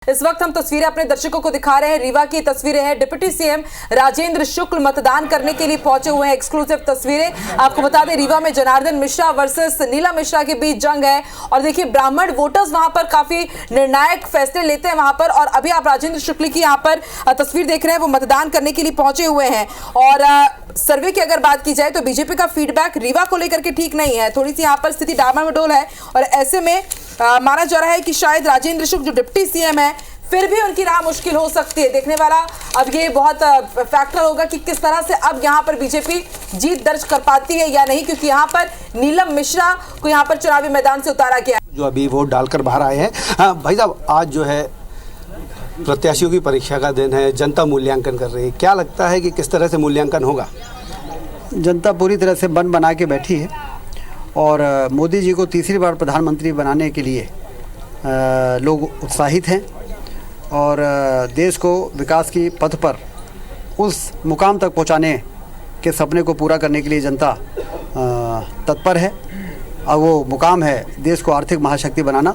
इस वक्त हम तस्वीरें अपने दर्शकों को दिखा रहे हैं। रीवा की तस्वीरें हैं। डिप्टी सीएम राजेंद्र शुक्ल मतदान करने के लिए पहुंचे हुए हैं। एक्सक्लूसिव तस्वीरें आपको बता दें, रीवा में जनार्दन मिश्रा वर्सेस नीलम मिश्रा के बीच जंग है और देखिए ब्राह्मण वोटर्स वहां पर काफी निर्णायक फैसले लेते हैं वहां पर। और अभी आप राजेंद्र शुक्ल की यहां पर तस्वीर देख रहे हैं, वो मतदान करने के लिए पहुंचे हुए हैं। और सर्वे की अगर बात की जाए तो बीजेपी का फीडबैक रीवा को लेकर के ठीक नहीं है, थोड़ी सी यहाँ पर स्थिति डामाडोल है। और ऐसे में माना जा रहा है कि शायद राजेंद्र शुक्ल जो डिप्टी सीएम है, फिर भी उनकी राह मुश्किल हो सकती है। देखने वाला अब ये बहुत फैक्टर होगा कि किस तरह से अब यहाँ पर बीजेपी जीत दर्ज कर पाती है या नहीं, क्योंकि यहाँ पर नीलम मिश्रा को यहाँ पर चुनावी मैदान से उतारा गया जो अभी वोट डालकर बाहर आए हैं। हाँ भाई साहब, आज जो है प्रत्याशियों की परीक्षा का दिन है, जनता मूल्यांकन कर रही है। क्या लगता है कि किस तरह से मूल्यांकन होगा? जनता पूरी तरह से बन बना के बैठी है और मोदी जी को तीसरी बार प्रधानमंत्री बनाने के लिए लोग उत्साहित हैं और देश को विकास की पथ पर उस मुकाम तक पहुंचाने के सपने को पूरा करने के लिए जनता तत्पर है। और वो मुकाम है देश को आर्थिक महाशक्ति बनाना,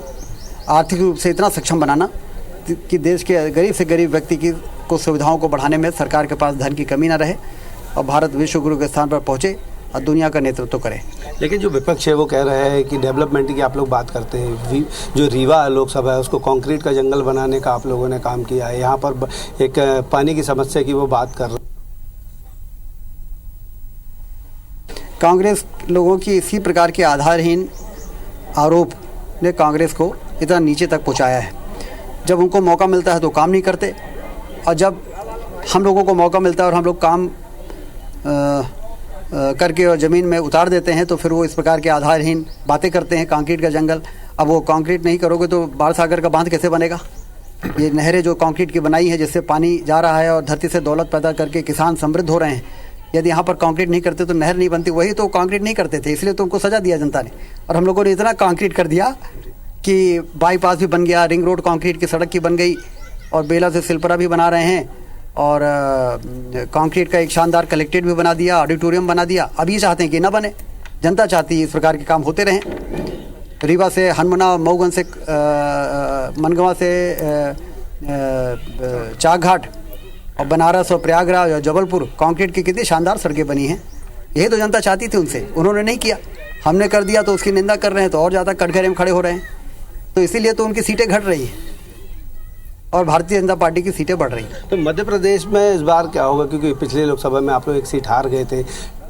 आर्थिक रूप से इतना सक्षम बनाना कि देश के गरीब से गरीब व्यक्ति की को सुविधाओं को बढ़ाने में सरकार के पास धन की कमी ना रहे और भारत विश्व गुरु के स्थान पर पहुँचे और दुनिया का नेतृत्व करे। लेकिन जो विपक्ष है वो कह रहे हैं कि डेवलपमेंट की आप लोग बात करते हैं, जो रीवा लोकसभा है उसको कंक्रीट का जंगल बनाने का आप लोगों ने काम किया है, यहाँ पर एक पानी की समस्या की वो बात कर रहे हैं। कांग्रेस लोगों की इसी प्रकार के आधारहीन आरोप ने कांग्रेस को इतना नीचे तक पहुँचाया है। जब उनको मौका मिलता है तो काम नहीं करते और जब हम लोगों को मौका मिलता है और हम लोग काम करके और ज़मीन में उतार देते हैं तो फिर वो इस प्रकार के आधारहीन बातें करते हैं। कंक्रीट का जंगल, अब वो कंक्रीट नहीं करोगे तो बाढ़ सागर का बांध कैसे बनेगा? ये नहरें जो कंक्रीट की बनाई है जिससे पानी जा रहा है और धरती से दौलत पैदा करके किसान समृद्ध हो रहे हैं, यदि यहाँ पर कंक्रीट नहीं करते तो नहर नहीं बनती। वही तो कंक्रीट नहीं करते थे, इसलिए तो उनको सजा दिया जनता ने। और हम लोगों ने इतना कंक्रीट कर दिया कि बाईपास भी बन गया, रिंग रोड कंक्रीट की सड़क की बन गई और बेला से सिलपरा भी बना रहे हैं और कंक्रीट का एक शानदार कलेक्ट्रेट भी बना दिया, ऑडिटोरियम बना दिया। अब ये चाहते हैं कि ना बने, जनता चाहती है इस प्रकार के काम होते रहें। रीवा से हनुमना, मऊगंज से मनगवा से चाकघाट और बनारस और प्रयागराज और जबलपुर कंक्रीट की कितनी शानदार सड़कें बनी हैं। यही तो जनता चाहती थी उनसे, उन्होंने नहीं किया। हमने कर दिया तो उसकी निंदा कर रहे हैं, तो और ज़्यादा कटघरे में खड़े हो रहे हैं। तो इसीलिए तो उनकी सीटें घट रही हैं और भारतीय जनता पार्टी की सीटें बढ़ रही हैं। तो मध्य प्रदेश में इस बार क्या होगा, क्योंकि पिछले लोकसभा में आप लोग एक सीट हार गए थे,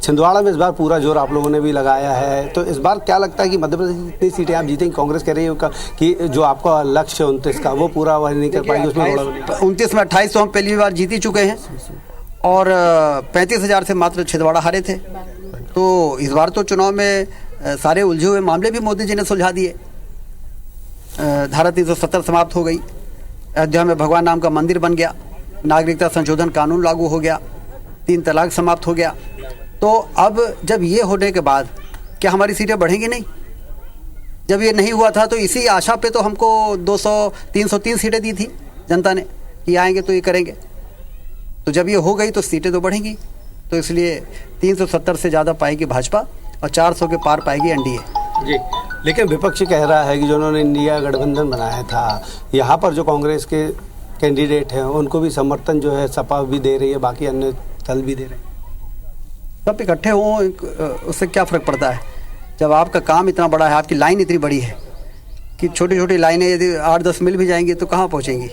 छिंदवाड़ा में इस बार पूरा जोर आप लोगों ने भी लगाया है, तो इस बार क्या लगता है कि मध्य प्रदेश की कितनी सीटें आप जीतेंगे? कांग्रेस कह रही है कि जो आपका लक्ष्य है 29 का वो पूरा वह नहीं कर पाएगी, उसमें 29 में 28 तो हम पहली बार जीत ही चुके हैं और 35,000 से मात्र छिंदवाड़ा हारे थे। तो इस बार तो चुनाव में सारे उलझे हुए मामले भी मोदी जी ने सुलझा दिए। धारा 370 समाप्त हो गई, अयोध्या में भगवान नाम का मंदिर बन गया, नागरिकता संशोधन कानून लागू हो गया, 3 तलाक समाप्त हो गया। तो अब जब ये होने के बाद क्या हमारी सीटें बढ़ेंगी नहीं? जब ये नहीं हुआ था तो इसी आशा पे तो हमको 200-303 सीटें दी थी जनता ने कि आएंगे तो ये करेंगे। तो जब ये हो गई तो सीटें तो बढ़ेंगी। तो इसलिए 370 से ज़्यादा पाएगी भाजपा और 400 के पार पाएगी एनडीए जी। लेकिन विपक्ष कह रहा है कि जो उन्होंने इंडिया गठबंधन बनाया था, यहाँ पर जो कांग्रेस के कैंडिडेट हैं उनको भी समर्थन जो है सपा भी दे रही है, बाकी अन्य दल भी दे रहे हैं। सब इकट्ठे हों, उससे क्या फ़र्क पड़ता है? जब आपका काम इतना बड़ा है, आपकी लाइन इतनी बड़ी है कि छोटी छोटी लाइनें यदि 8-10 मिल भी जाएंगी तो कहाँ पहुँचेंगी?